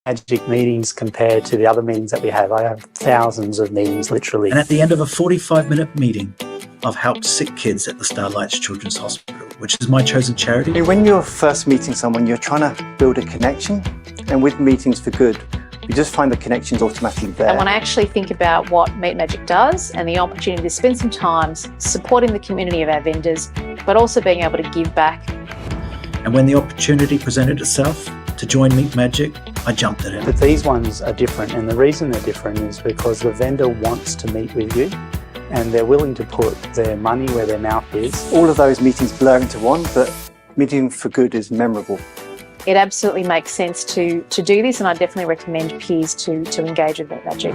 Magic meetings compared to the other meetings that we have. I have thousands of meetings, literally. And at the end of a 45-minute meeting, I've helped sick kids at the Starlights Children's Hospital, which is my chosen charity. When you're first meeting someone, you're trying to build a connection. And with Meetings for Good, you just find the connections automatically there. And when I actually think about what Meet Magic does and the opportunity to spend some time supporting the community of our vendors, but also being able to give back. And when the opportunity presented itself to join Meet Magic, I jumped at it. But these ones are different, and the reason they're different is because the vendor wants to meet with you and they're willing to put their money where their mouth is. All of those meetings blur into one, but Meeting for Good is memorable. It absolutely makes sense to do this, and I definitely recommend peers to engage with Meet Magic.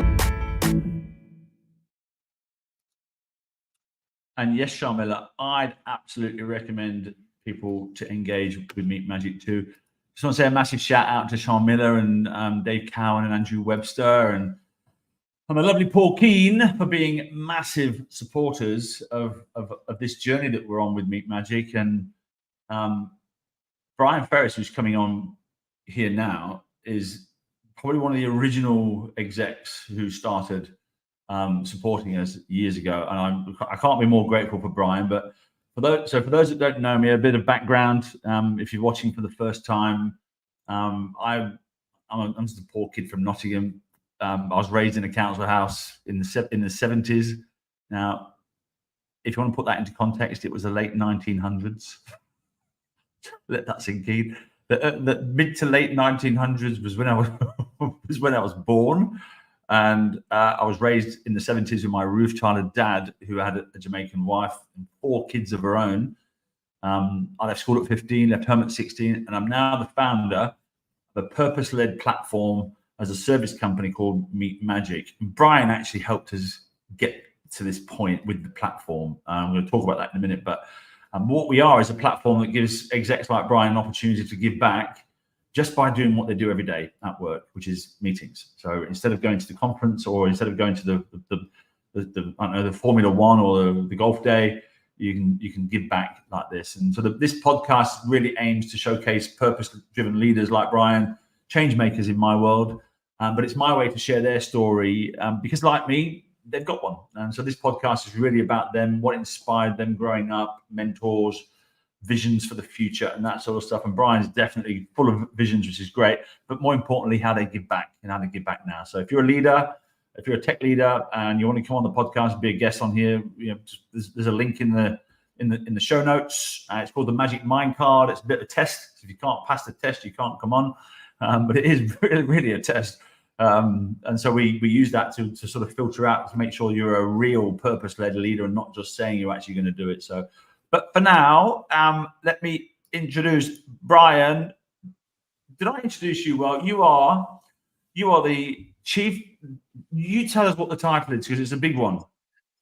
And yes, Sharmila, I'd absolutely recommend people to engage with Meet Magic too. Just want to say a massive shout out to Sharmila and Dave Cowan and Andrew Webster and the lovely Paul Keane for being massive supporters of this journey that we're on with Meet Magic. And Brian Ferris, who's coming on here now, is probably one of the original execs who started supporting us years ago. And I can't be more grateful for Brian. But for those that don't know me, a bit of background. If you're watching for the first time, I'm just a poor kid from Nottingham. I was raised in a council house in the 70s. Now, if you want to put that into context, it was the late 1900s. Let that sink in. The mid to late 1900s was when I was born, and I was raised in the 70s with my Rothschild dad, who had a Jamaican wife and 4 kids of her own. I left school at 15, left home at 16, and I'm now the founder of a purpose-led platform as a service company called Meet Magic. And Brian actually helped us get to this point with the platform. I'm going to talk about that in a minute, but what we are is a platform that gives execs like Brian an opportunity to give back just by doing what they do every day at work, which is meetings. So instead of going to the conference, or instead of going to the I don't know, the Formula One or the golf day, you can give back like this. And so this podcast really aims to showcase purpose-driven leaders like Brian, change makers in my world. But it's my way to share their story because, like me, they've got one. And so this podcast is really about them, what inspired them growing up, mentors, visions for the future, and that sort of stuff. And Brian's definitely full of visions, which is great. But more importantly, how they give back and how they give back now. So if you're a leader, if you're a tech leader, and you want to come on the podcast and be a guest on here, there's a link in the show notes. It's called the Magic Mind Card. It's a bit of a test. So if you can't pass the test, you can't come on. But it is really a test. And so we use that to sort of filter out, to make sure you're a real purpose-led leader and not just saying you're actually going to do it. So, but for now, let me introduce Brian. Did I introduce you well? You are the chief. You tell us what the title is, because it's a big one.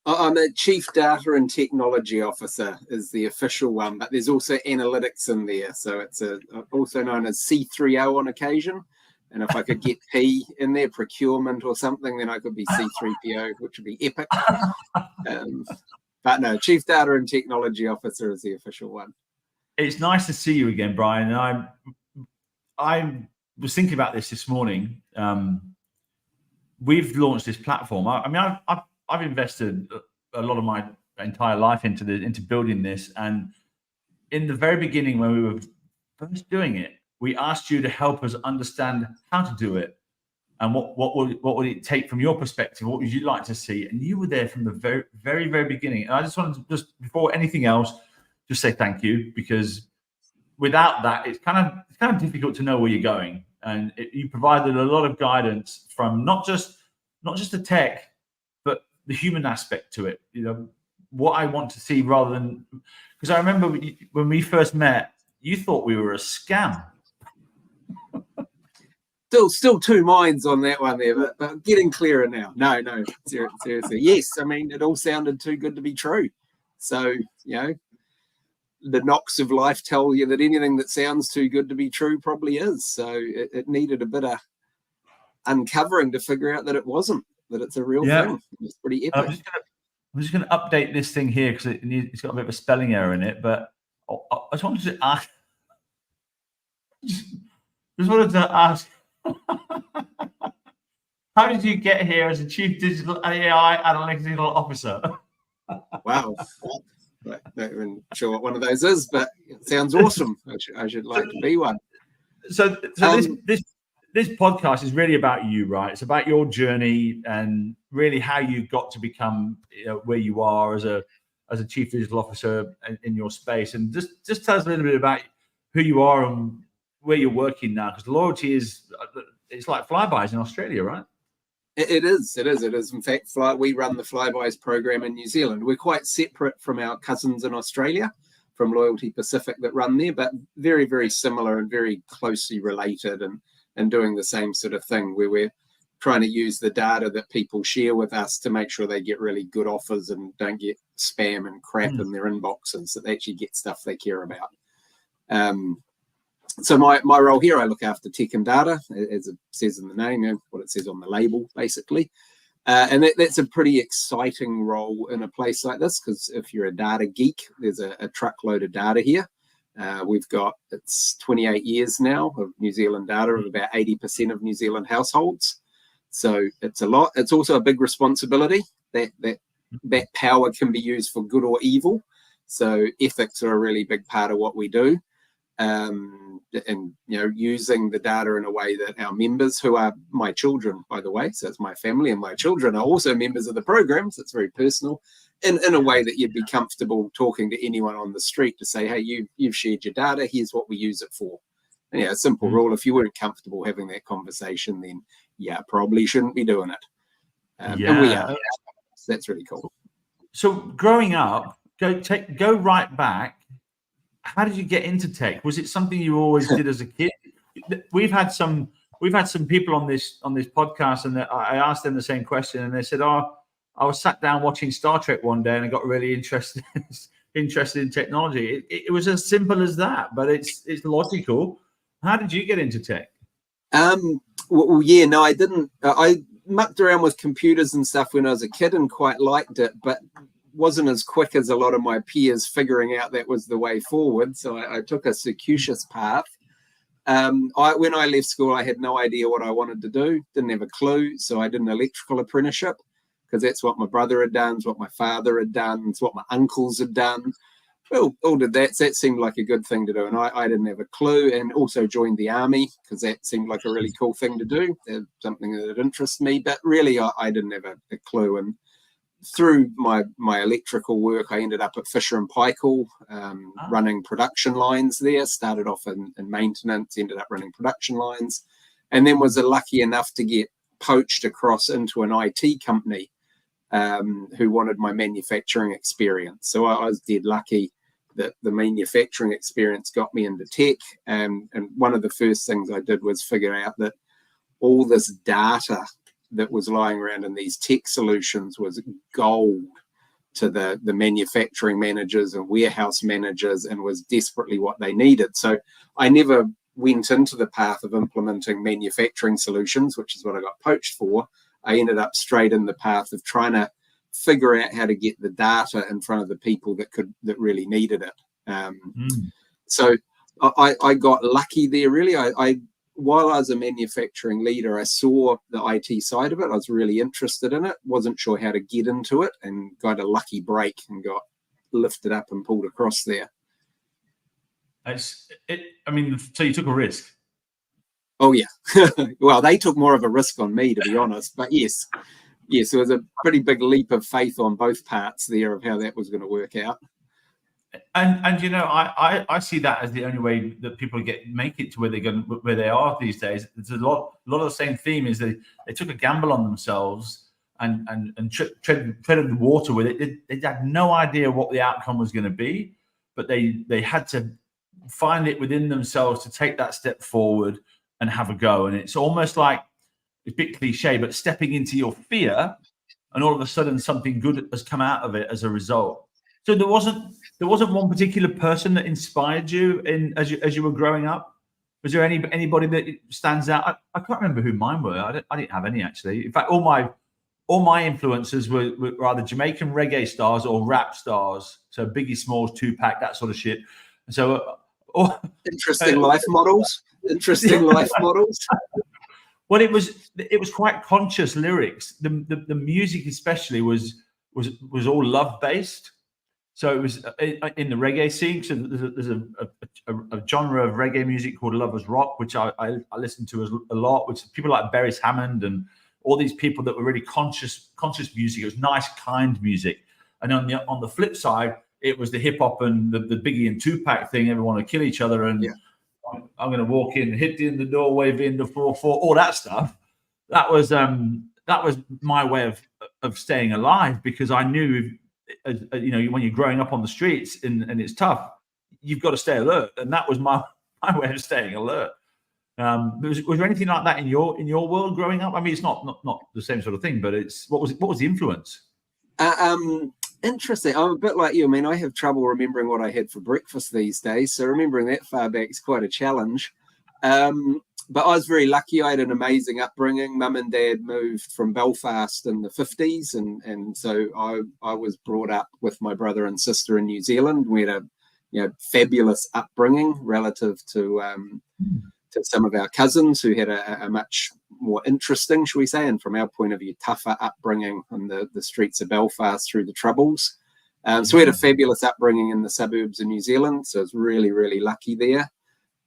I'm a Chief Data and Technology Officer is the official one, but there's also analytics in there. So it's also known as C3O on occasion. And if I could get P in there, procurement or something, then I could be C3PO, which would be epic. But no, Chief Data and Technology Officer is the official one. It's nice to see you again, Brian. And I was thinking about this morning. We've launched this platform. I've invested a lot of my entire life into building this. And in the very beginning, when we were first doing it, we asked you to help us understand how to do it and what would it take from your perspective. What would you like to see? And you were there from the very, very, very beginning. And I just wanted to, just before anything else, just say thank you, because without that, it's kind of difficult to know where you're going. And you provided a lot of guidance from not just the tech, but the human aspect to it. What I want to see, rather than, because I remember when we first met, you thought we were a scam. Still two minds on that one there, but getting clearer now. No, seriously. Yes, I mean, it all sounded too good to be true. So, the knocks of life tell you that anything that sounds too good to be true probably is. So it needed a bit of uncovering to figure out that it wasn't, that it's a real thing. It's pretty epic. I'm just going to update this thing here because it's got a bit of a spelling error in it, but I just wanted to ask. How did you get here as a Chief Digital AI Analytical Officer? Wow. Not even sure what one of those is, but it sounds awesome. I should like to be one. So this podcast is really about you, right? It's about your journey and really how you got to become where you are as a Chief Digital Officer in your space. And just tell us a little bit about who you are and where you're working now, because loyalty it's like flybys in Australia, right? It is. In fact, we run the Flybys program in New Zealand. We're quite separate from our cousins in Australia, from Loyalty Pacific that run there, but very, very similar and very closely related and doing the same sort of thing, where we're trying to use the data that people share with us to make sure they get really good offers and don't get spam and crap in their inboxes, that they actually get stuff they care about. So my role here, I look after tech and data, as it says in the name, what it says on the label, basically. And that's a pretty exciting role in a place like this, because if you're a data geek, there's a truckload of data here. We've got, it's 28 years now of New Zealand data of about 80% of New Zealand households. So it's a lot. It's also a big responsibility. That power can be used for good or evil. So ethics are a really big part of what we do. And using the data in a way that our members, who are my children, by the way, so it's my family and my children are also members of the program, so it's very personal, in a way that you'd be comfortable talking to anyone on the street to say, hey, you've shared your data, here's what we use it for. And a simple rule: if you weren't comfortable having that conversation, then probably shouldn't be doing it. And we are. So that's really cool. So growing up, go right back. How did you get into tech? Was it something you always did as a kid? We've had some people on this podcast, and I asked them the same question, and they said, "Oh, I was sat down watching Star Trek one day, and I got really interested in technology." It was as simple as that, but it's logical. How did you get into tech? I didn't. I mucked around with computers and stuff when I was a kid, and quite liked it, but wasn't as quick as a lot of my peers figuring out that was the way forward. So I took a circuitous path. When I left school, I had no idea what I wanted to do, didn't have a clue. So I did an electrical apprenticeship, because that's what my brother had done, it's what my father had done, it's what my uncles had done. Well, all did that. So that seemed like a good thing to do. And I didn't have a clue, and also joined the army because that seemed like a really cool thing to do, something that interests me. But really, I didn't have a clue. And through my electrical work, I ended up at Fisher & Paykel, running production lines there. Started off in maintenance, ended up running production lines, and then was lucky enough to get poached across into an IT company who wanted my manufacturing experience. So I was dead lucky that the manufacturing experience got me into tech. And one of the first things I did was figure out that all this data that was lying around in these tech solutions was gold to the manufacturing managers and warehouse managers, and was desperately what they needed. So I never went into the path of implementing manufacturing solutions, which is what I got poached for. I ended up straight in the path of trying to figure out how to get the data in front of the people that really needed it. So I got lucky there, really. While I was a manufacturing leader, I saw the IT side of it. I was really interested in it, wasn't sure how to get into it, and got a lucky break and got lifted up and pulled across there. So you took a risk. Oh, yeah. Well, they took more of a risk on me, to be honest. But yes, it was a pretty big leap of faith on both parts there of how that was going to work out. And I see that as the only way that people make it to where they are these days. There's a lot of the same theme is they took a gamble on themselves and treaded the water with it. They had no idea what the outcome was going to be, but they had to find it within themselves to take that step forward and have a go. And it's almost like, it's a bit cliche, but stepping into your fear, and all of a sudden something good has come out of it as a result. So there wasn't one particular person that inspired you as you were growing up. Was there anybody that stands out? I can't remember who mine were. I didn't have any, actually. In fact, all my influences were either Jamaican reggae stars or rap stars. So Biggie Smalls, Tupac, that sort of shit. So interesting life models. Interesting life models. Well, it was quite conscious lyrics. The music especially was all love based. So it was in the reggae scene. So there's a genre of reggae music called lovers rock, which I listen to a lot. Which people like Ferris Hammond and all these people that were really conscious music. It was nice, kind music. And on the flip side, it was the hip hop and the Biggie and Tupac thing. Everyone to kill each other and. Yeah. I'm going to walk in, hit in the door, wave in the 4-4, all that stuff. That was my way of staying alive, because I knew, you know, when you're growing up on the streets and it's tough, you've got to stay alert, and that was my way of staying alert. Was there anything like that in your world growing up? I mean, it's not the same sort of thing, but what was the influence? Interesting. I'm a bit like you. I mean, I have trouble remembering what I had for breakfast these days, so remembering that far back is quite a challenge. But I was very lucky. I had an amazing upbringing. Mum and Dad moved from Belfast in the 50s, and so I was brought up with my brother and sister in New Zealand. We had a fabulous upbringing relative to some of our cousins who had a much more interesting, shall we say, and from our point of view, tougher upbringing on the streets of Belfast through the Troubles. So we had a fabulous upbringing in the suburbs of New Zealand. So I was really, really lucky there.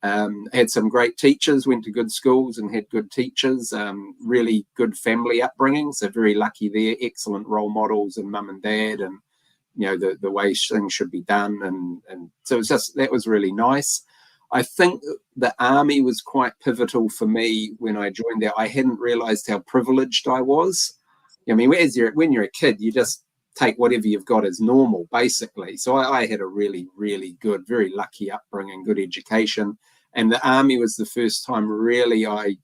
Had some great teachers, went to good schools and had good teachers, really good family upbringing. So very lucky there, excellent role models and mum and dad, and, you know, the way things should be done. And so it was just, that was really nice. I think the army was quite pivotal for me when I joined there. I hadn't realized how privileged I was. I mean, when you're a kid, you just take whatever you've got as normal, basically. So I had a really, really good, very lucky upbringing, good education. And the army was the first time really I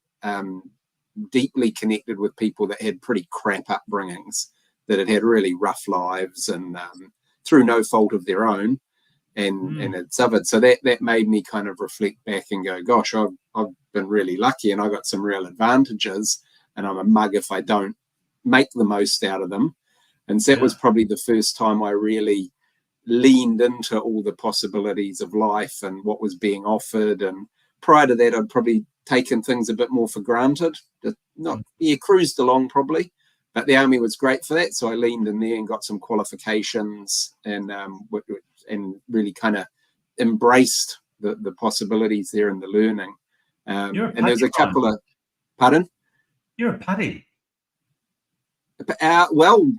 deeply connected with people that had pretty crap upbringings, that had really rough lives and through no fault of their own. And it suffered. So that made me kind of reflect back and go, gosh, I've been really lucky and I got some real advantages, and I'm a mug if I don't make the most out of them. And so that was probably the first time I really leaned into all the possibilities of life and what was being offered. And prior to that, I'd probably taken things a bit more for granted. Cruised along probably. But the army was great for that. So I leaned in there and got some qualifications and really kind of embraced the possibilities there and the learning. And there's a couple of, pardon? You're a paddy. Well,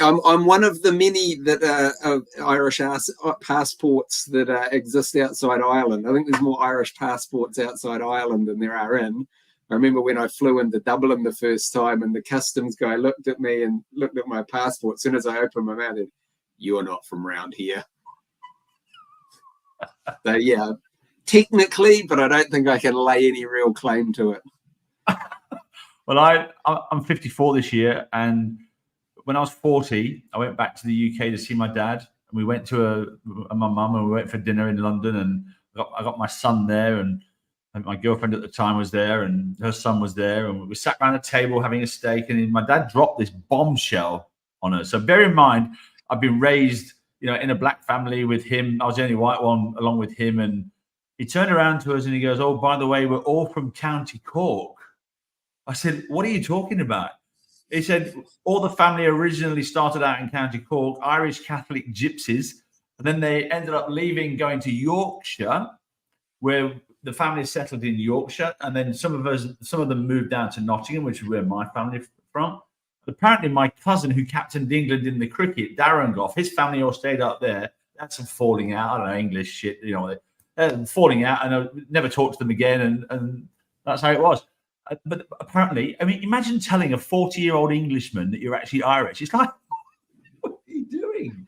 I'm one of the many that Irish passports that exist outside Ireland. I think there's more Irish passports outside Ireland than there are in. I remember when I flew into Dublin the first time, and the customs guy looked at me and looked at my passport. As soon as I opened my mouth, said, "You're not from round here." So yeah, technically, but I don't think I can lay any real claim to it. Well, I'm 54 this year, and when I was 40, I went back to the UK to see my dad, and we went to my mum, and we went for dinner in London, and I got my son there, and my girlfriend at the time was there, and her son was there, and we sat around a table having a steak, and my dad dropped this bombshell on us. So bear in mind, I've been raised, you know, in a black family with him. I was the only white one along with him, and he turned around to us and he goes, "Oh, by the way, we're all from County Cork." I said, "What are you talking about?" He said, "All the family originally started out in County Cork, Irish Catholic gypsies, and then they ended up leaving, going to Yorkshire, where the family settled in Yorkshire, and then some of them moved down to Nottingham, which is where my family is from. Apparently, my cousin who captained England in the cricket, Darren Goff, his family all stayed up there. That's some falling out. I don't know, English shit, you know, falling out, and I never talked to them again, and that's how it was." But apparently, I mean, imagine telling a 40-year-old Englishman that you're actually Irish. It's like, what are you doing?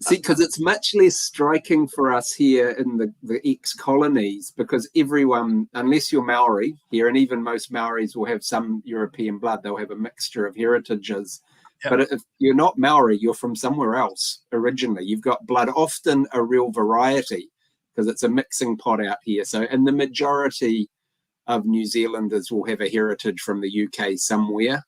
See, because it's much less striking for us here in the ex-colonies, because everyone, unless you're Maori here, and even most Maoris will have some European blood, they'll have a mixture of heritages. Yep. But if you're not Maori, you're from somewhere else originally. You've got blood, often a real variety, because it's a mixing pot out here. So in the majority of New Zealanders will have a heritage from the UK somewhere.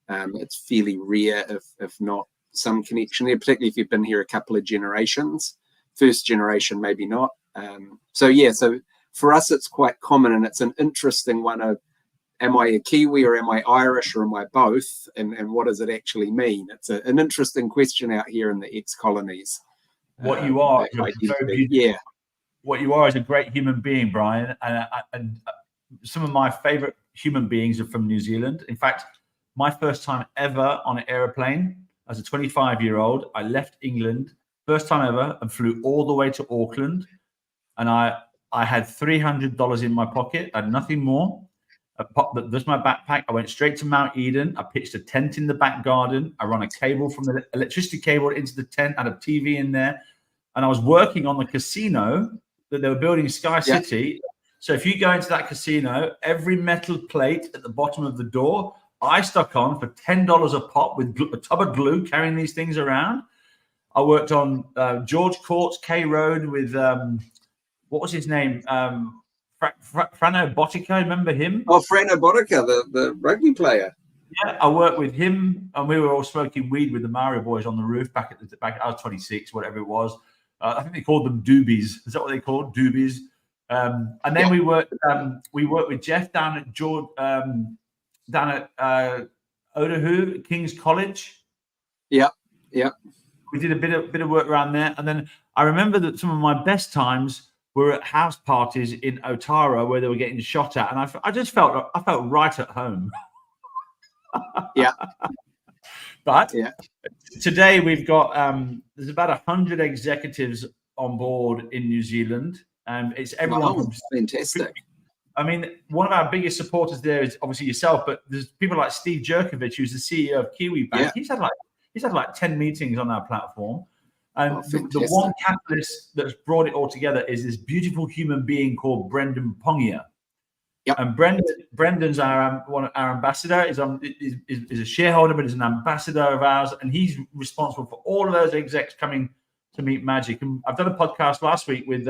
Yeah. It's fairly rare, if not some connection there, particularly if you've been here a couple of generations. First generation, maybe not. So for us, it's quite common, and it's an interesting one of am I a Kiwi or am I Irish or am I both? And what does it actually mean? It's an interesting question out here in the ex-colonies. What you are, yeah. What you are is a great human being, Brian. And some of my favorite human beings are from New Zealand. In fact, my first time ever on an aeroplane as a 25-year-old, I left England, first time ever, and flew all the way to Auckland. And I had $300 in my pocket. I had nothing more. That's my backpack. I went straight to Mount Eden. I pitched a tent in the back garden. I run a cable from the electricity cable into the tent. I had a TV in there. And I was working on the casino that they were building, Sky City. So if you go into that casino, every metal plate at the bottom of the door, I stuck on for $10 a pop with a tub of glue, carrying these things around. I worked on George Court's K Road with, what was his name? Frano Botica, remember him? Oh, Frano Botica, the rugby player. Yeah, I worked with him, and we were all smoking weed with the Mario boys on the roof back. I was 26, whatever it was. I think they called them doobies. Is that what they called, doobies? And then we worked with Jeff down at Otahu King's College. Yeah. We did a bit of work around there, and then I remember that some of my best times were at house parties in Otara where they were getting shot at, and I just felt right at home. But today we've got there's about 100 executives on board in New Zealand, and it's everyone. Wow, fantastic. I mean, one of our biggest supporters there is obviously yourself, but there's people like Steve Jerkovich, who's the CEO of Kiwi Bank. He's had like 10 meetings on our platform. And the one catalyst that's brought it all together is this beautiful human being called Brendan Pongia. Yep. And Brendan's our ambassador. Is a shareholder, but is an ambassador of ours, and he's responsible for all of those execs coming to meet Magic. And I've done a podcast last week with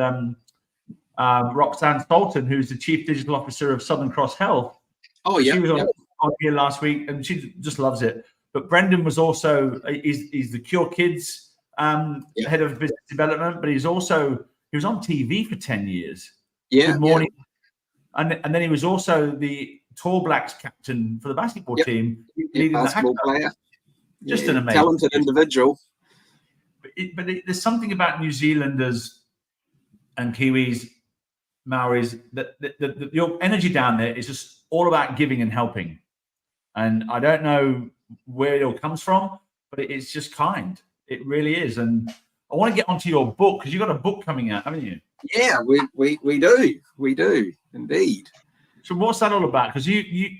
Roxanne Stolton, who's the Chief Digital Officer of Southern Cross Health. Oh, yeah. She was on here last week, and she just loves it. But Brendan was also he's the Cure Kids head of business development, but he was on TV for 10 years. Good morning. And then he was also the Tall Blacks captain for the basketball team, leading basketball the player. Just an amazing talented individual. But there's something about New Zealanders and Kiwis, Maoris, that your energy down there is just all about giving and helping. And I don't know where it all comes from, but it's just kind. It really is. And I want to get onto your book, because you've got a book coming out, haven't you? Yeah, we do. We do indeed. So what's that all about? Because you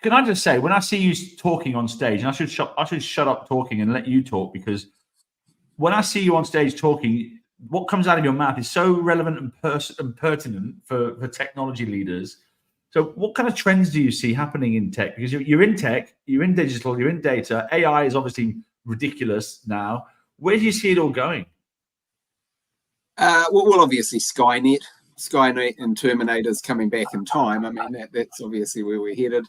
can I just say, when I see you talking on stage, and I should shut up talking and let you talk, because when I see you on stage talking, what comes out of your mouth is so relevant and pertinent for technology leaders. So what kind of trends do you see happening in tech? Because you're in tech, you're in digital, you're in data. AI is obviously ridiculous now. Where do you see it all going? Well, obviously Skynet and Terminator's coming back in time. I mean, that's obviously where we're headed.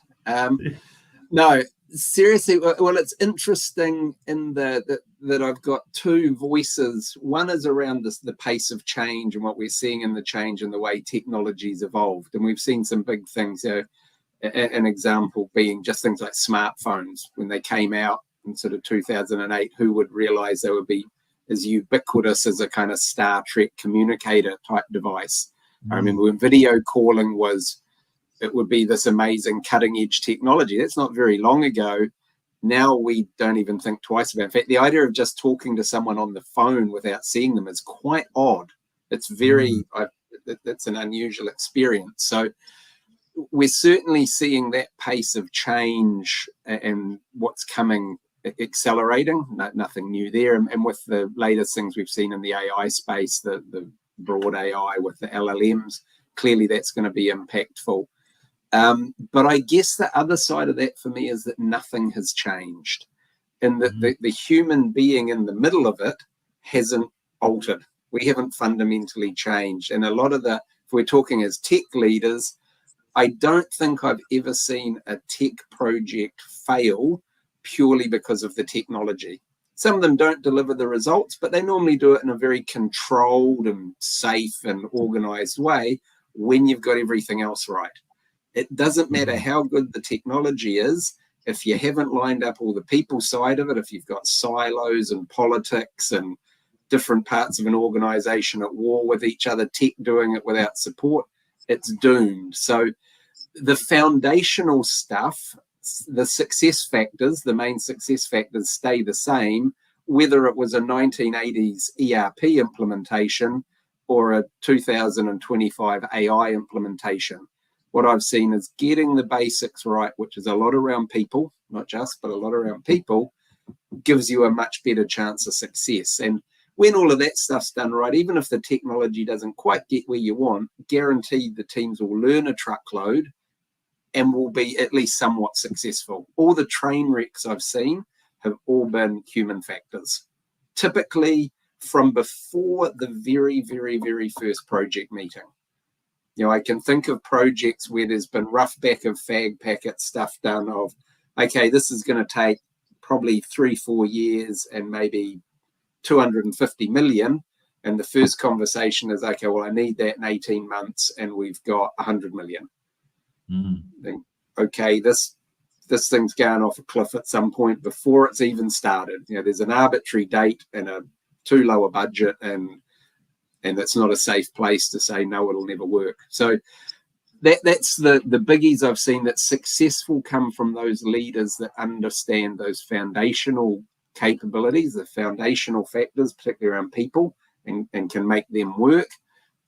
No, seriously. Well, it's interesting in that I've got two voices. One is around the pace of change and what we're seeing in the change and the way technology's evolved. And we've seen some big things. An example being just things like smartphones. When they came out in sort of 2008, who would realize they would be as ubiquitous as a kind of Star Trek communicator type device? I remember when video calling it would be this amazing cutting edge technology. That's not very long ago. Now we don't even think twice about it. In fact, the idea of just talking to someone on the phone without seeing them is quite odd. It's that's an unusual experience. So we're certainly seeing that pace of change and what's coming accelerating. Nothing new there. And with the latest things we've seen in the AI space, the broad AI with the LLMs, clearly that's going to be impactful. But I guess the other side of that for me is that nothing has changed, and that the human being in the middle of it hasn't altered. We haven't fundamentally changed. And a lot of if we're talking as tech leaders, I don't think I've ever seen a tech project fail purely because of the technology. Some of them don't deliver the results, but they normally do it in a very controlled and safe and organized way when you've got everything else right. It doesn't matter how good the technology is, if you haven't lined up all the people side of it, if you've got silos and politics and different parts of an organization at war with each other, tech doing it without support, it's doomed. So the foundational stuff, the success factors, the main success factors stay the same, whether it was a 1980s ERP implementation or a 2025 AI implementation. What I've seen is getting the basics right, which is a lot around people, not just, but a lot around people, gives you a much better chance of success. And when all of that stuff's done right, even if the technology doesn't quite get where you want, guaranteed the teams will learn a truckload and will be at least somewhat successful. All the train wrecks I've seen have all been human factors, typically from before the very, very, very first project meeting. You know, I can think of projects where there's been rough back of fag packet stuff done of, okay, this is going to take probably 3-4 years and maybe 250 million. And the first conversation is, okay, well, I need that in 18 months and we've got 100 million. Think, okay, this thing's going off a cliff at some point before it's even started. You know, there's an arbitrary date and a too low a budget, and it's not a safe place to say, no, it'll never work. So that's the biggies I've seen that's successful come from those leaders that understand those foundational capabilities, the foundational factors, particularly around people, and can make them work.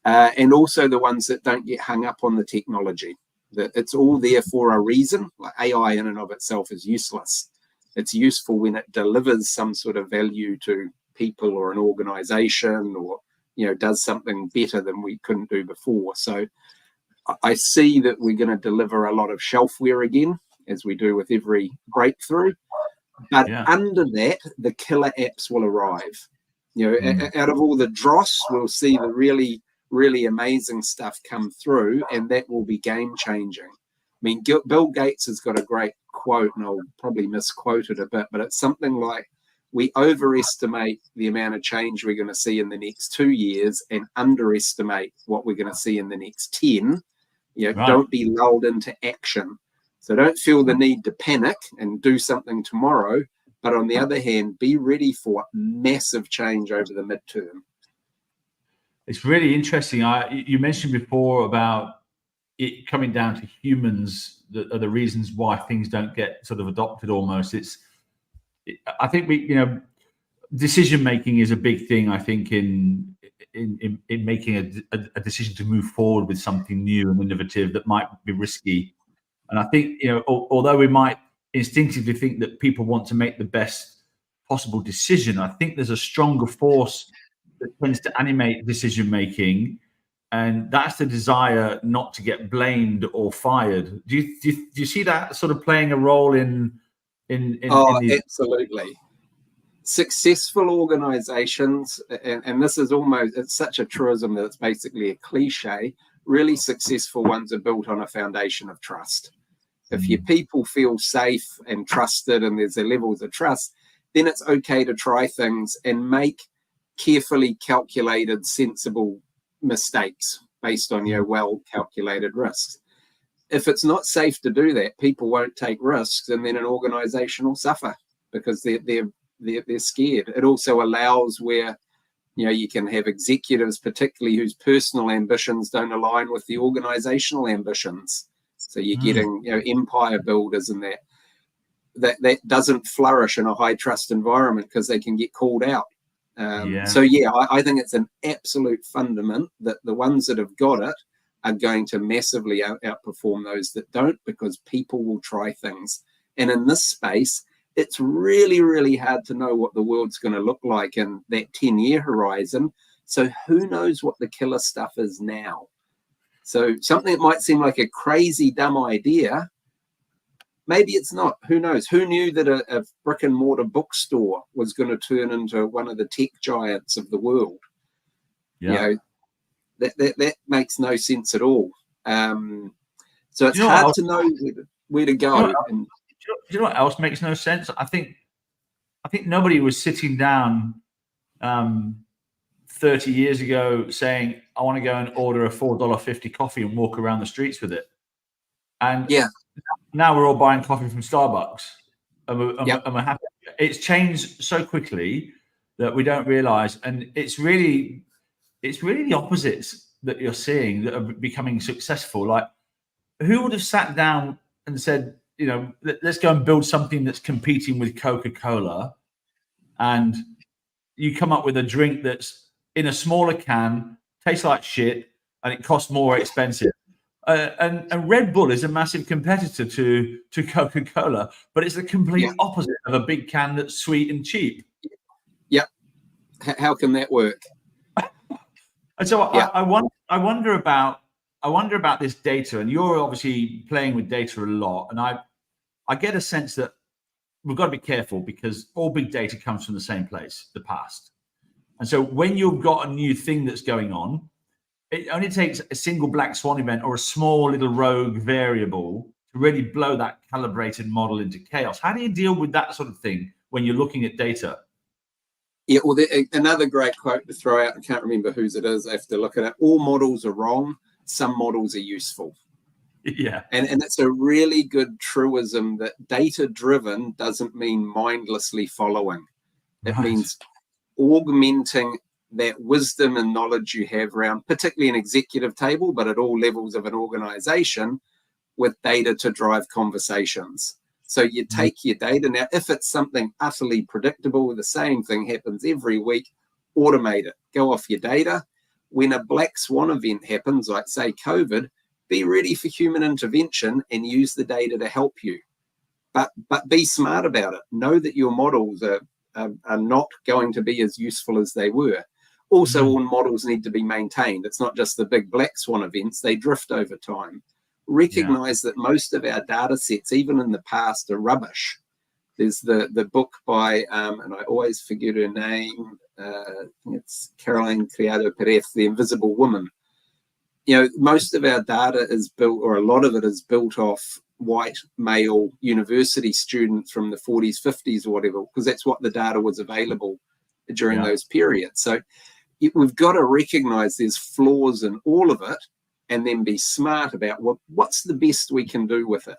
And also the ones that don't get hung up on the technology, that it's all there for a reason. Like AI in and of itself is useless. It's useful when it delivers some sort of value to people or an organization, or, you know, does something better than we couldn't do before. So I see that we're going to deliver a lot of shelfware again, as we do with every breakthrough. But under that, the killer apps will arrive. You know, out of all the dross, we'll see the really, really amazing stuff come through, and that will be game changing. I mean, Bill Gates has got a great quote, and I'll probably misquote it a bit, but it's something like, we overestimate the amount of change we're going to see in the next 2 years and underestimate what we're going to see in the next 10. You know, don't be lulled into action. So don't feel the need to panic and do something tomorrow. But on the other hand, be ready for massive change over the midterm. It's really interesting. You mentioned before about it coming down to humans that are the reasons why things don't get sort of adopted almost. I think decision making is a big thing. I think in making a decision to move forward with something new and innovative that might be risky. And I think, you know, although we might instinctively think that people want to make the best possible decision, I think there's a stronger force that tends to animate decision making, and that's the desire not to get blamed or fired. Do you see that sort of playing a role in absolutely. Successful organizations, and this is almost, it's such a truism that it's basically a cliche, really successful ones are built on a foundation of trust. If your people feel safe and trusted and there's a levels of trust, then it's okay to try things and make carefully calculated, sensible mistakes based on your well-calculated risks. If it's not safe to do that, people won't take risks, and then an organization will suffer because they're scared. It also allows where, you know, you can have executives, particularly whose personal ambitions don't align with the organizational ambitions. So you're getting, you know, empire builders and that doesn't flourish in a high trust environment because they can get called out. So I think it's an absolute fundament that the ones that have got it are going to massively outperform those that don't, because people will try things. And in this space, it's really, really hard to know what the world's going to look like in that 10-year horizon. So who knows what the killer stuff is now? So something that might seem like a crazy, dumb idea, maybe it's not. Who knows? Who knew that a brick and mortar bookstore was going to turn into one of the tech giants of the world? You know, that makes no sense at all. So it's hard to know where to go. Do you know what else makes no sense? I think nobody was sitting down 30 years ago saying, I want to go and order a $4.50 coffee and walk around the streets with it. And Yeah. now we're all buying coffee from Starbucks, and Yep. we're happy. It's changed so quickly that we don't realize, and it's really the opposites that you're seeing that are becoming successful. Like, who would have sat down and said, you know, let's go and build something that's competing with Coca-Cola, and you come up with a drink that's in a smaller can, tastes like shit, and it costs more expensive. And Red Bull is a massive competitor to Coca-Cola, but it's the complete opposite of a big can that's sweet and cheap. Yep. How can that work? And so I wonder about this data, and you're obviously playing with data a lot, and I get a sense that we've got to be careful because all big data comes from the same place, the past. And so when you've got a new thing that's going on, it only takes a single black swan event or a small little rogue variable to really blow that calibrated model into chaos. How do you deal with that sort of thing when you're looking at data? Yeah, well, another great quote to throw out, I can't remember whose it is, I have to look at it. All models are wrong, some models are useful. Yeah. And it's a really good truism that data-driven doesn't mean mindlessly following. It means augmenting that wisdom and knowledge you have around, particularly an executive table, but at all levels of an organization, with data to drive conversations. So you take your data. Now, if it's something utterly predictable, the same thing happens every week, automate it. Go off your data. When a black swan event happens, like say COVID, be ready for human intervention and use the data to help you. But be smart about it. Know that your models are not going to be as useful as they were. Also, all models need to be maintained. It's not just the big black swan events. They drift over time. Recognize that most of our data sets, even in the past, are rubbish. There's the book by, and I always forget her name, it's Caroline Criado Perez, The Invisible Woman. You know, most of our data is built, or a lot of it is built off white male university students from the 40s, 50s, or whatever, because that's what the data was available during those periods. So we've got to recognize there's flaws in all of it and then be smart about what's the best we can do with it.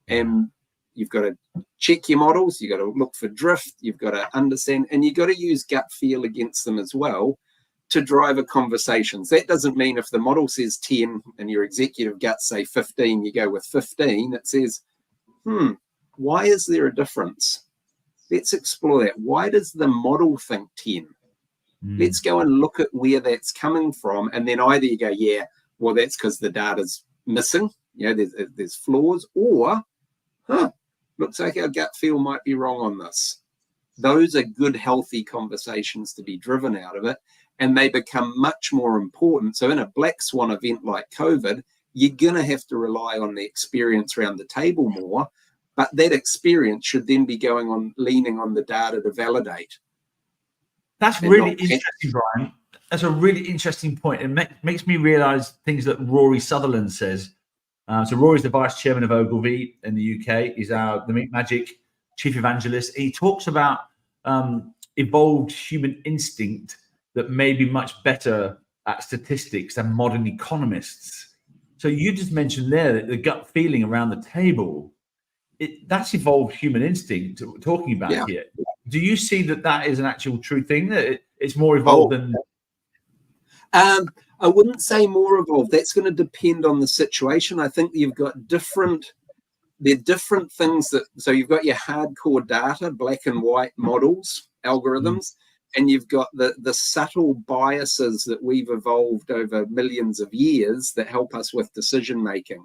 And you've got to check your models, you've got to look for drift, you've got to understand, and you've got to use gut feel against them as well to drive a conversation. So that doesn't mean if the model says 10 and your executive guts say 15, you go with 15. It says, why is there a difference? Let's explore that. Why does the model think 10? Let's go and look at where that's coming from. And then either you go, yeah, well, that's because the data's missing. You know, there's flaws, or, looks like our gut feel might be wrong on this. Those are good, healthy conversations to be driven out of it. And they become much more important. So in a black swan event like COVID, you're going to have to rely on the experience around the table more, but that experience should then be leaning on the data to validate. That's really interesting, Brian. That's a really interesting point. It makes me realize things that Rory Sutherland says. So Rory's the vice chairman of Ogilvy in the UK. He's the Meat Magic chief evangelist. He talks about evolved human instinct that may be much better at statistics than modern economists. So you just mentioned there that the gut feeling around the table, that's evolved human instinct talking about here. Do you see that is an actual true thing, that it's more evolved than... I wouldn't say more evolved. That's going to depend on the situation. I think you've got different things so you've got your hardcore data, black and white models, algorithms, and you've got the subtle biases that we've evolved over millions of years that help us with decision making.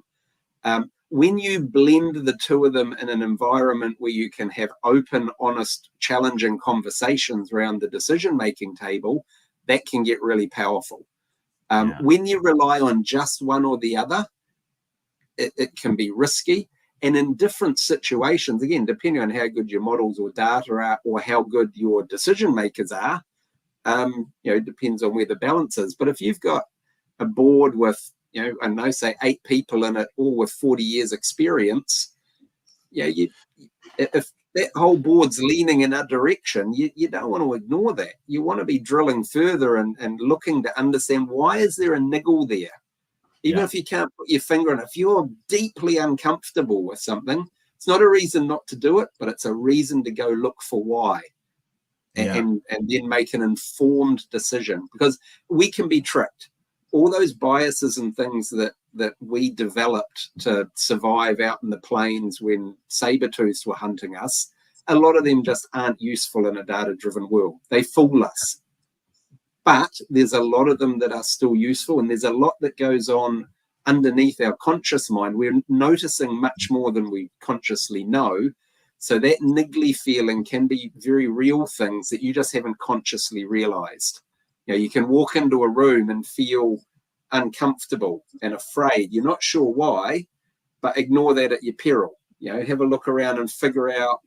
When you blend the two of them in an environment where you can have open, honest, challenging conversations around the decision-making table, that can get really powerful. When you rely on just one or the other, it can be risky. And in different situations, again, depending on how good your models or data are or how good your decision makers are, it depends on where the balance is. But if you've got a board with, say 8 people in it, all with 40 years experience, if that whole board's leaning in a direction, you don't want to ignore that. You want to be drilling further and looking to understand, why is there a niggle there? Even if you can't put your finger on it, if you're deeply uncomfortable with something, it's not a reason not to do it, but it's a reason to go look for why. And then make an informed decision, because we can be tricked. All those biases and things that we developed to survive out in the plains when saber-toothed were hunting us, a lot of them just aren't useful in a data-driven world. They fool us. But there's a lot of them that are still useful, and there's a lot that goes on underneath our conscious mind. We're noticing much more than we consciously know. So that niggly feeling can be very real things that you just haven't consciously realized. You know, you can walk into a room and feel uncomfortable and afraid. You're not sure why, but ignore that at your peril. You know, have a look around and figure out,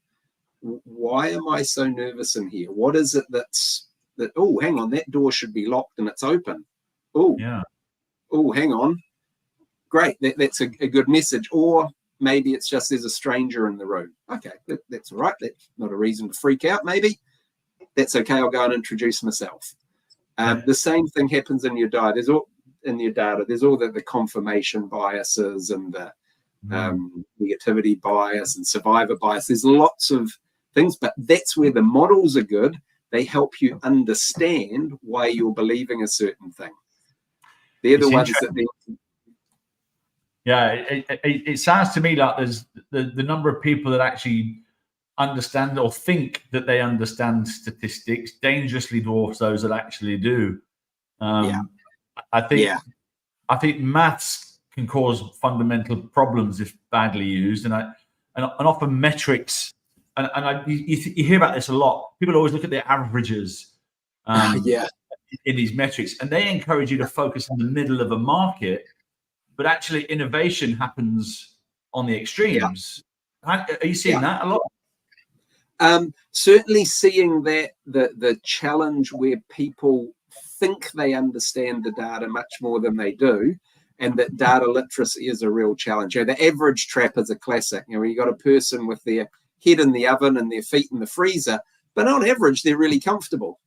why am I so nervous in here? What is it that, oh, hang on, that door should be locked and it's open. Oh, oh, hang on. Great, that's a good message. Or maybe it's just there's a stranger in the room. Okay, that's all right. That's not a reason to freak out, maybe. That's okay, I'll go and introduce myself. The same thing happens in your data. There's all the confirmation biases and the negativity bias and survivor bias. There's lots of things, but that's where the models are good. They help you understand why you're believing a certain thing. They're the ones that they... Yeah, it sounds to me like there's the number of people that actually understand or think that they understand statistics dangerously dwarfs those that actually do. I think maths can cause fundamental problems if badly used, and often metrics. You hear about this a lot. People always look at their averages in these metrics, and they encourage you to focus in the middle of a market. But actually, innovation happens on the extremes. Are you seeing that a lot? Certainly seeing that the challenge where people think they understand the data much more than they do, and that data literacy is a real challenge. You know, the average trap is a classic. You know, you got a person with their head in the oven and their feet in the freezer, but on average, they're really comfortable.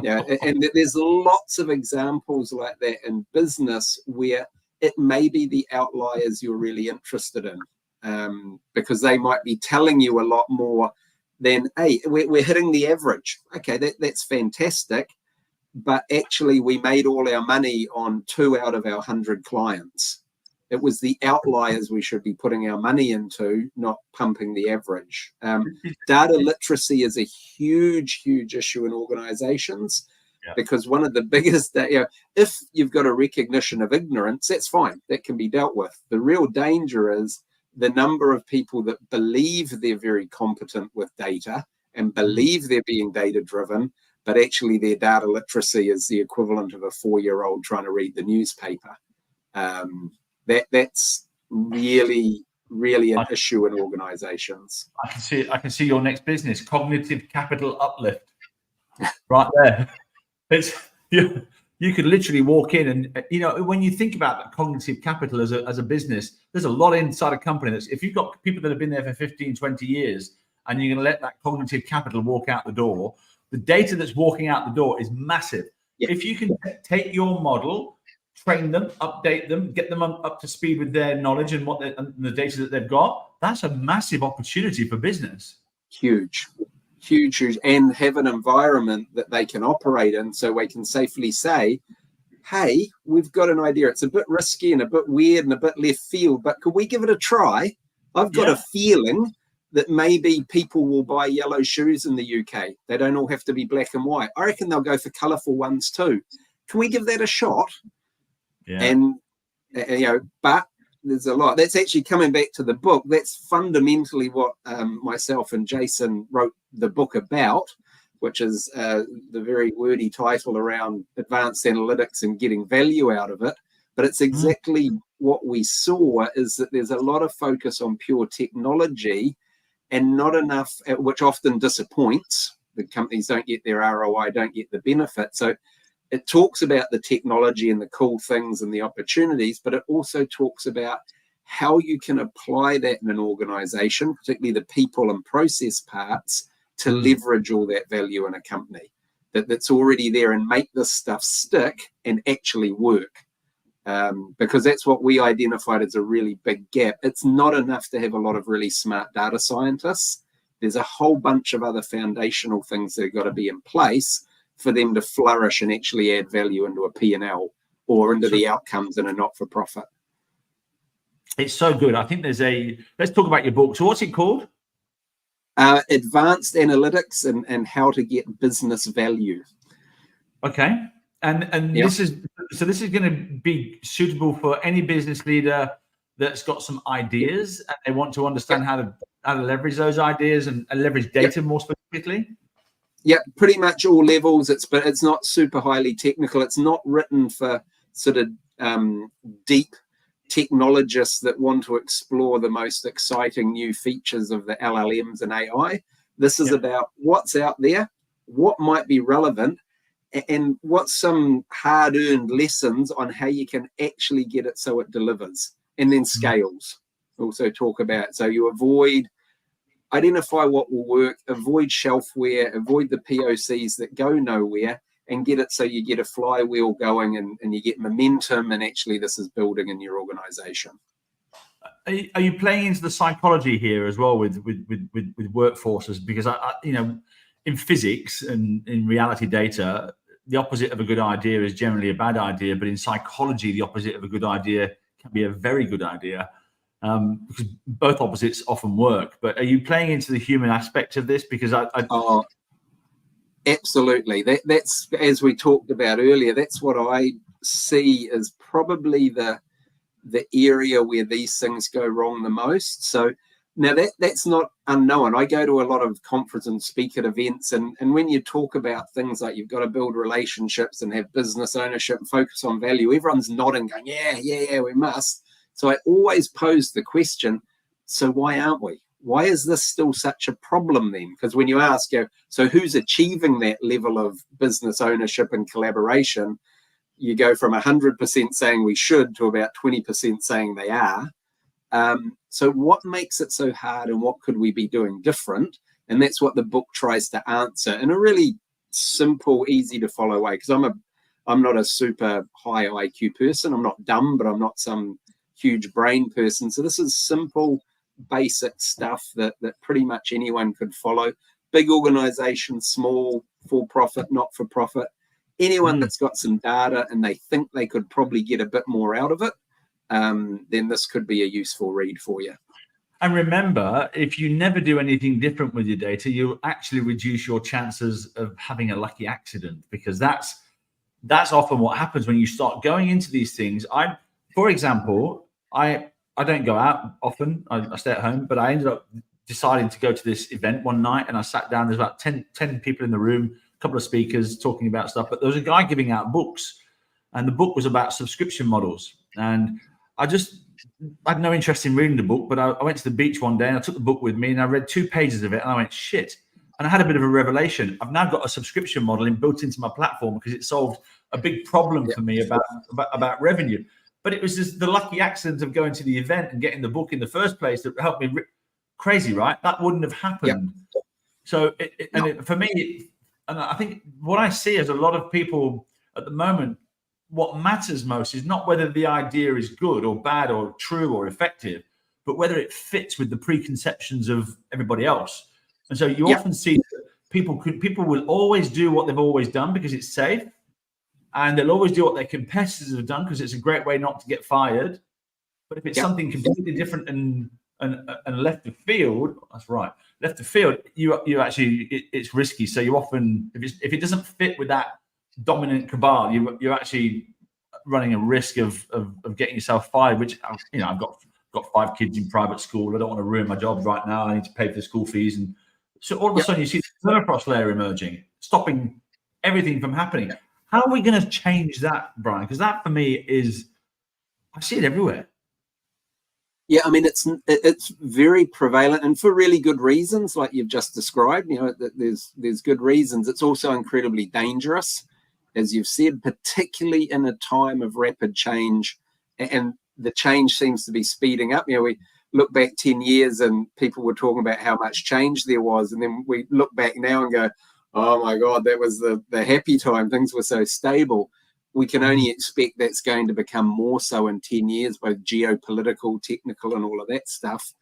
Yeah, and there's lots of examples like that in business where it may be the outliers you're really interested in, because they might be telling you a lot more than, hey, we're hitting the average. Okay, that's fantastic. But actually, we made all our money on 2 out of our 100 clients. It was the outliers we should be putting our money into, not pumping the average. Data literacy is a huge, huge issue in organizations. Because one of the biggest, if you've got a recognition of ignorance, that's fine. That can be dealt with. The real danger is the number of people that believe they're very competent with data and believe they're being data-driven, but actually their data literacy is the equivalent of a 4-year-old trying to read the newspaper. That's really, really an issue in organizations. I can see your next business, cognitive capital uplift, right there. It's you could literally walk in and when you think about that cognitive capital as a business, there's a lot inside a company. That's, if you've got people that have been there for 15, 20 years and you're going to let that cognitive capital walk out the door, the data that's walking out the door is massive. If you can take your model, train them, update them, get them up to speed with their knowledge and and the data that they've got, that's a massive opportunity for business. Huge, and have an environment that they can operate in so we can safely say, hey, we've got an idea. It's a bit risky and a bit weird and a bit left field, but could we give it a try? I've got a feeling that maybe people will buy yellow shoes in the UK. They don't all have to be black and white. I reckon they'll go for colourful ones too. Can we give that a shot? And but there's a lot. That's actually coming back to the book. That's fundamentally what myself and Jason wrote the book about, which is the very wordy title around advanced analytics and getting value out of it. But it's exactly what we saw, is that there's a lot of focus on pure technology and not enough, which often disappoints. The companies don't get their ROI, don't get the benefit. So it talks about the technology and the cool things and the opportunities, but it also talks about how you can apply that in an organization, particularly the people and process parts, to leverage all that value in a company that's already there and make this stuff stick and actually work. because that's what we identified as a really big gap. It's not enough to have a lot of really smart data scientists. There's a whole bunch of other foundational things that have got to be in place for them to flourish and actually add value into a P&L or into the outcomes in a not-for-profit. It's so good. I think let's talk about your book. So what's it called? Advanced Analytics and How to Get Business Value. Okay. And Yep. this is going to be suitable for any business leader that's got some ideas and they want to understand how to leverage those ideas and leverage data more specifically. Yeah, pretty much all levels. But it's not super highly technical. It's not written for sort of deep technologists that want to explore the most exciting new features of the LLMs and AI. This is about what's out there, what might be relevant, and what's some hard-earned lessons on how you can actually get it so it delivers, and then scales. Also talk about, so you identify what will work, avoid shelfware, avoid the POCs that go nowhere, and get it so you get a flywheel going and you get momentum, and actually this is building in your organization. Are you playing into the psychology here as well with workforces? Because in physics and in reality data, the opposite of a good idea is generally a bad idea, but in psychology, the opposite of a good idea can be a very good idea, because both opposites often work. But are you playing into the human aspect of this? Because absolutely. That's, as we talked about earlier, that's what I see as probably the area where these things go wrong the most. So now that's not unknown. I go to a lot of conference and speak at events, and when you talk about things like you've got to build relationships and have business ownership and focus on value, everyone's nodding, going, yeah, we must. So I always pose the question, so why aren't we? Why is this still such a problem then? Because when you ask, so who's achieving that level of business ownership and collaboration, you go from 100% saying we should to about 20% saying they are. So what makes it so hard, and what could we be doing different? And that's what the book tries to answer in a really simple, easy to follow way. Because I'm not a super high IQ person. I'm not dumb, but I'm not some huge brain person. So this is simple, basic stuff that pretty much anyone could follow. Big organization, small, for-profit, not-for-profit. Anyone that's got some data and they think they could probably get a bit more out of it, then this could be a useful read for you. And remember, if you never do anything different with your data, you'll actually reduce your chances of having a lucky accident, because that's often what happens when you start going into these things. For example, I don't go out often. I stay at home, but I ended up deciding to go to this event one night, and I sat down. There's about 10 people in the room, a couple of speakers talking about stuff, but there was a guy giving out books, and the book was about subscription models. And I had no interest in reading the book, but I went to the beach one day and I took the book with me and I read 2 pages of it and I went, shit. And I had a bit of a revelation. I've now got a subscription model built into my platform because it solved a big problem for me about revenue. But it was just the lucky accident of going to the event and getting the book in the first place that helped me. Crazy, right? That wouldn't have happened. Yep. So for me, and I think what I see is a lot of people at the moment, what matters most is not whether the idea is good or bad or true or effective, but whether it fits with the preconceptions of everybody else. And so you often see that people will always do what they've always done because it's safe, and they'll always do what their competitors have done because it's a great way not to get fired. But if it's something completely different and left of field, that's right, left of field, you actually it's risky. So you often, if it doesn't fit with that dominant cabal, you're actually running a risk of getting yourself fired. Which, I've got 5 kids in private school. I don't want to ruin my job right now. I need to pay for the school fees, and so all of a sudden you see the permafrost layer emerging, stopping everything from happening. How are we going to change that, Brian? Because that for me I see it everywhere. Yeah, I mean, it's very prevalent, and for really good reasons, like you've just described. There's good reasons. It's also incredibly dangerous, as you've said, particularly in a time of rapid change, and the change seems to be speeding up. We look back 10 years and people were talking about how much change there was, and then we look back now and go, oh my God, that was the happy time. Things were so stable. we can only expect that's going to become more so in 10 years, both geopolitical, technical, and all of that stuff.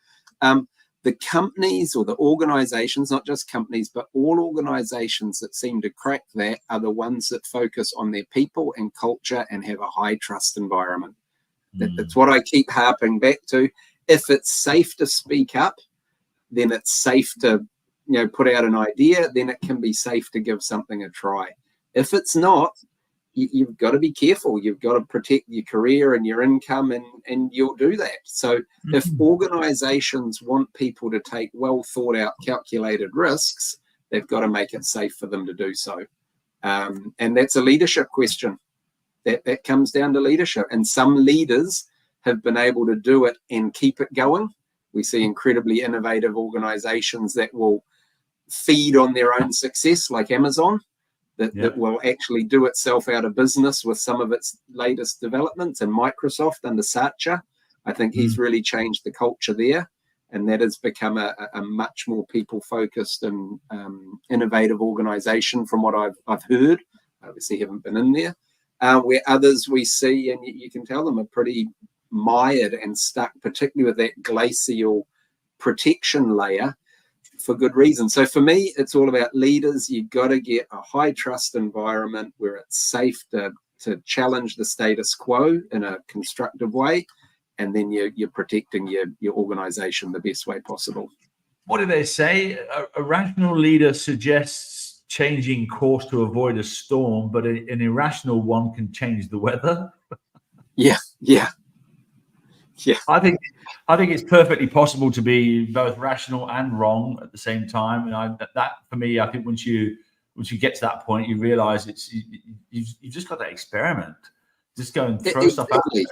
The companies or the organizations, not just companies, but all organizations that seem to crack that are the ones that focus on their people and culture and have a high trust environment. That's what I keep harping back to. If it's safe to speak up, then it's safe to, put out an idea, then it can be safe to give something a try. If it's not, you've got to be careful. You've got to protect your career and your income, and you'll do that. So if organizations want people to take well thought out, calculated risks, they've got to make it safe for them to do so. And that's a leadership question. That comes down to leadership. And some leaders have been able to do it and keep it going. We see incredibly innovative organizations that will feed on their own success, like Amazon. That will actually do itself out of business with some of its latest developments, and Microsoft under Satya. I think he's really changed the culture there, and that has become a much more people-focused and innovative organization from what I've heard. Obviously haven't been in there. Where others we see, and you can tell them, are pretty mired and stuck, particularly with that glacial protection layer, for good reason. So for me, it's all about leaders. You've got to get a high trust environment where it's safe to challenge the status quo in a constructive way, and then you're protecting your organization the best way possible. What do they say? A rational leader suggests changing course to avoid a storm, but an irrational one can change the weather. Yeah. I think it's perfectly possible to be both rational and wrong at the same time. And that for me, I think once you get to that point, you realize you've just got to experiment, just go and throw stuff out there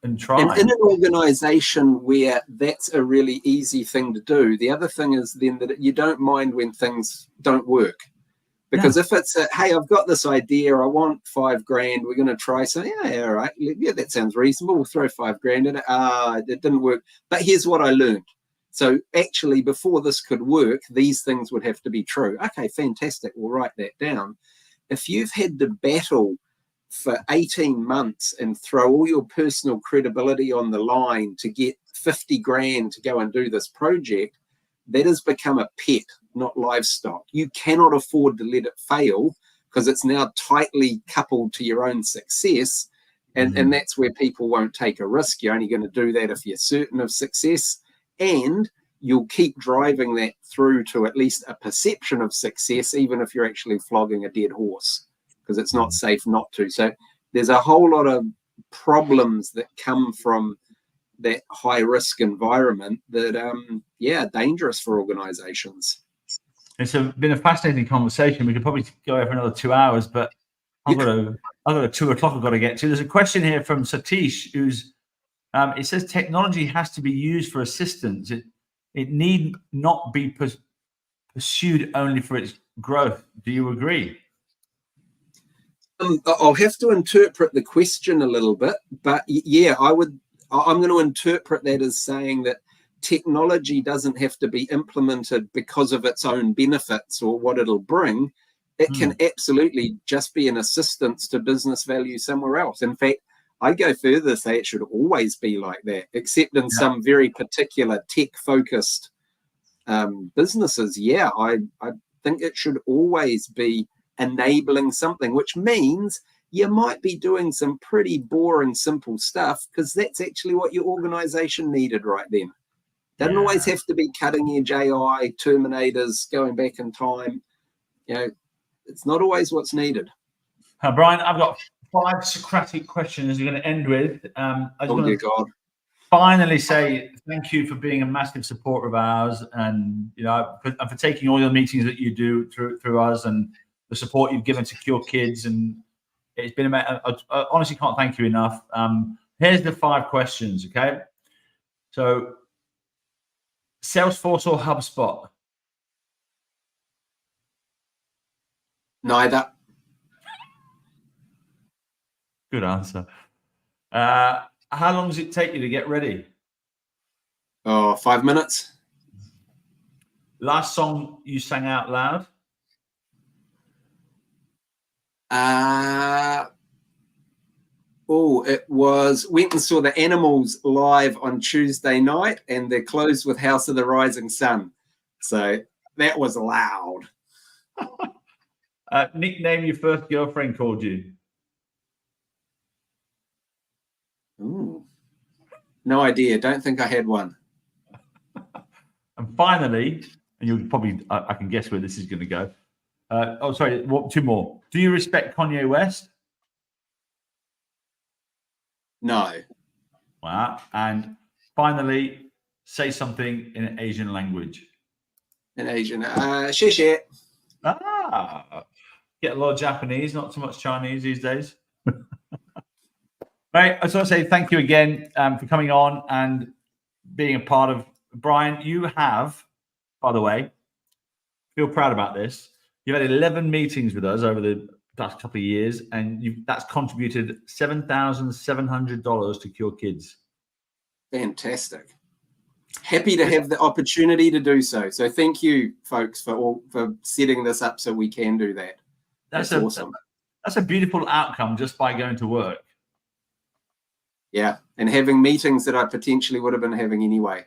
and try. And in an organization where that's a really easy thing to do, the other thing is then that you don't mind when things don't work. Because if it's hey, I've got this idea, I want $5,000, we're going to try something. Yeah, all right. Yeah, that sounds reasonable. We'll throw $5,000 in it. It didn't work. But here's what I learned. So actually, before this could work, these things would have to be true. Okay, fantastic. We'll write that down. If you've had to battle for 18 months and throw all your personal credibility on the line to get $50,000 to go and do this project, that has become a pet, not livestock. You cannot afford to let it fail because it's now tightly coupled to your own success. And that's where people won't take a risk. You're only going to do that if you're certain of success. And you'll keep driving that through to at least a perception of success, even if you're actually flogging a dead horse, because it's not safe not to. So there's a whole lot of problems that come from that high risk environment that are dangerous for organizations. It's been a fascinating conversation. We could probably go over another 2 hours, but I've got a 2 o'clock I've got to get to. There's a question here from Satish, who's it says technology has to be used for assistance. It need not be pursued only for its growth. Do you agree? I'll have to interpret the question a little bit, but yeah, I'm going to interpret that as saying that technology doesn't have to be implemented because of its own benefits or what it'll bring. It can absolutely just be an assistance to business value somewhere else. In fact, I go further to say it should always be like that, except in some very particular tech-focused businesses. Yeah, I think it should always be enabling something, which means you might be doing some pretty boring, simple stuff because that's actually what your organization needed right then. Doesn't always have to be cutting edge AI, Terminators, going back in time. It's not always what's needed. Brian, I've got 5 Socratic questions you're going to end with. I just want to finally say thank you for being a massive supporter of ours, and for taking all the meetings that you do through us, and the support you've given to Cure Kids. And it's been amazing. I honestly can't thank you enough. Here's the 5 questions, okay? So, Salesforce or HubSpot? Neither. Good answer. How long does it take you to get ready? 5 minutes. Last song you sang out loud? Oh, it was went and saw the Animals live on Tuesday night, and they're closed with House of the Rising Sun. So that was loud. Nickname your first girlfriend called you. Ooh, no idea. Don't think I had one. And finally, and you'll probably, I can guess where this is going to go. Oh, sorry, two more. Do you respect Kanye West? No. Wow. And finally, say something in an Asian language. In Asian. Shit. Ah, get a lot of Japanese, not so much Chinese these days. Right. I just want to say thank you again for coming on and being a part of. Brian, you have, by the way, feel proud about this. You've had 11 meetings with us over the past couple of years, and that's contributed $7,700 to Cure Kids. Fantastic. Happy to have the opportunity to do so. So thank you, folks, for setting this up so we can do that. That's awesome. That's a beautiful outcome just by going to work. Yeah, and having meetings that I potentially would have been having anyway.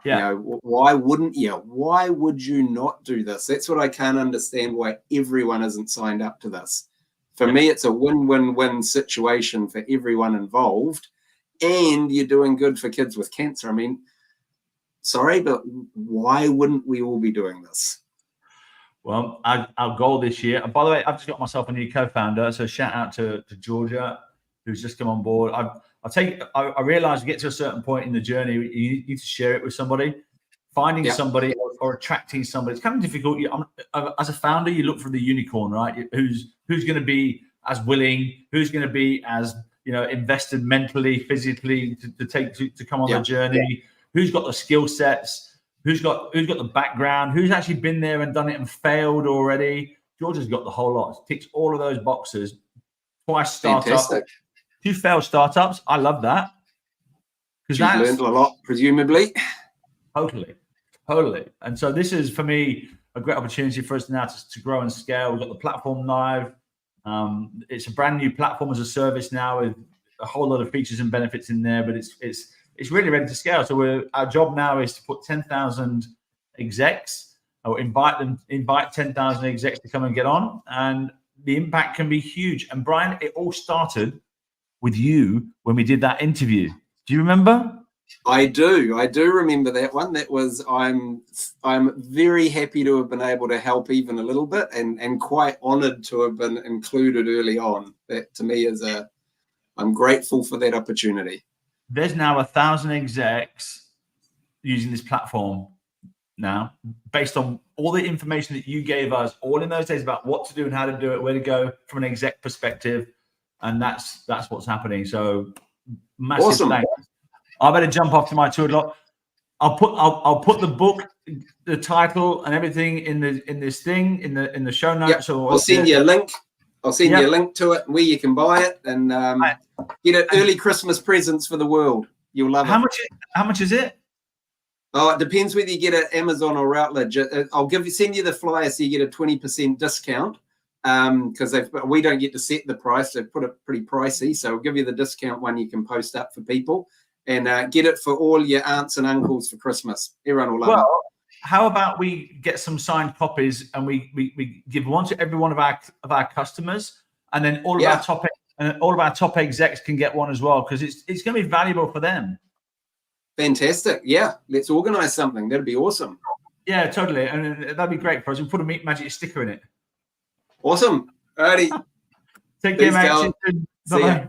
Yeah. You know, why wouldn't you? Why would you not do this? That's what I can't understand, why everyone isn't signed up to this. For me, it's a win-win-win situation for everyone involved, and you're doing good for kids with cancer. I mean, sorry, but why wouldn't we all be doing this? Well, our goal this year, and by the way, I've just got myself a new co-founder, so shout out to Georgia, who's just come on board. I realize we get to a certain point in the journey, you need to share it with somebody. Finding somebody or attracting somebody, it's kind of difficult. As a founder, you look for the unicorn, right? Who's going to be as willing, who's going to be as invested mentally, physically to come on the journey, who's got the skill sets, who's got the background, who's actually been there and done it and failed already. Georgia's got the whole lot. Ticks all of those boxes. Twice startup. 2 failed startups. I love that. Because you've learned a lot, presumably. Totally. And so this is, for me, a great opportunity for us now to grow and scale. We've got the platform live. It's a brand new platform as a service now with a whole lot of features and benefits in there, but it's really ready to scale. So our job now is to put 10,000 execs, or invite 10,000 execs to come and get on, and the impact can be huge. And Brian, it all started with you when we did that interview. Do you remember? I do remember that one. That was, I'm very happy to have been able to help even a little bit, and quite honored to have been included early on. That to me is I'm grateful for that opportunity. There's now 1,000 execs using this platform now, based on all the information that you gave us all in those days about what to do and how to do it, where to go from an exec perspective. And that's what's happening. So massive thanks. I better jump off to my 2 o'clock. I'll put the book, the title, and everything in this thing in the show notes. Or I'll send you a link. I'll send you a link to it, where you can buy it, and get it early Christmas presents for the world. You'll love it. How much is it? Oh, it depends whether you get it Amazon or Routledge. I'll send you the flyer so you get a 20% discount. Because we don't get to set the price. They've put it pretty pricey. So I'll give you the discount one you can post up for people, and get it for all your aunts and uncles for Christmas. Everyone will love it. How about we get some signed copies, and we give one to every one of our customers, and then all of our top execs can get one as well, because it's going to be valuable for them. Fantastic. Yeah, let's organize something. That'd be awesome. Yeah, totally. And that'd be great for us. We'll put a Meet Magic sticker in it. Awesome. Alrighty. Take care, mate. See ya.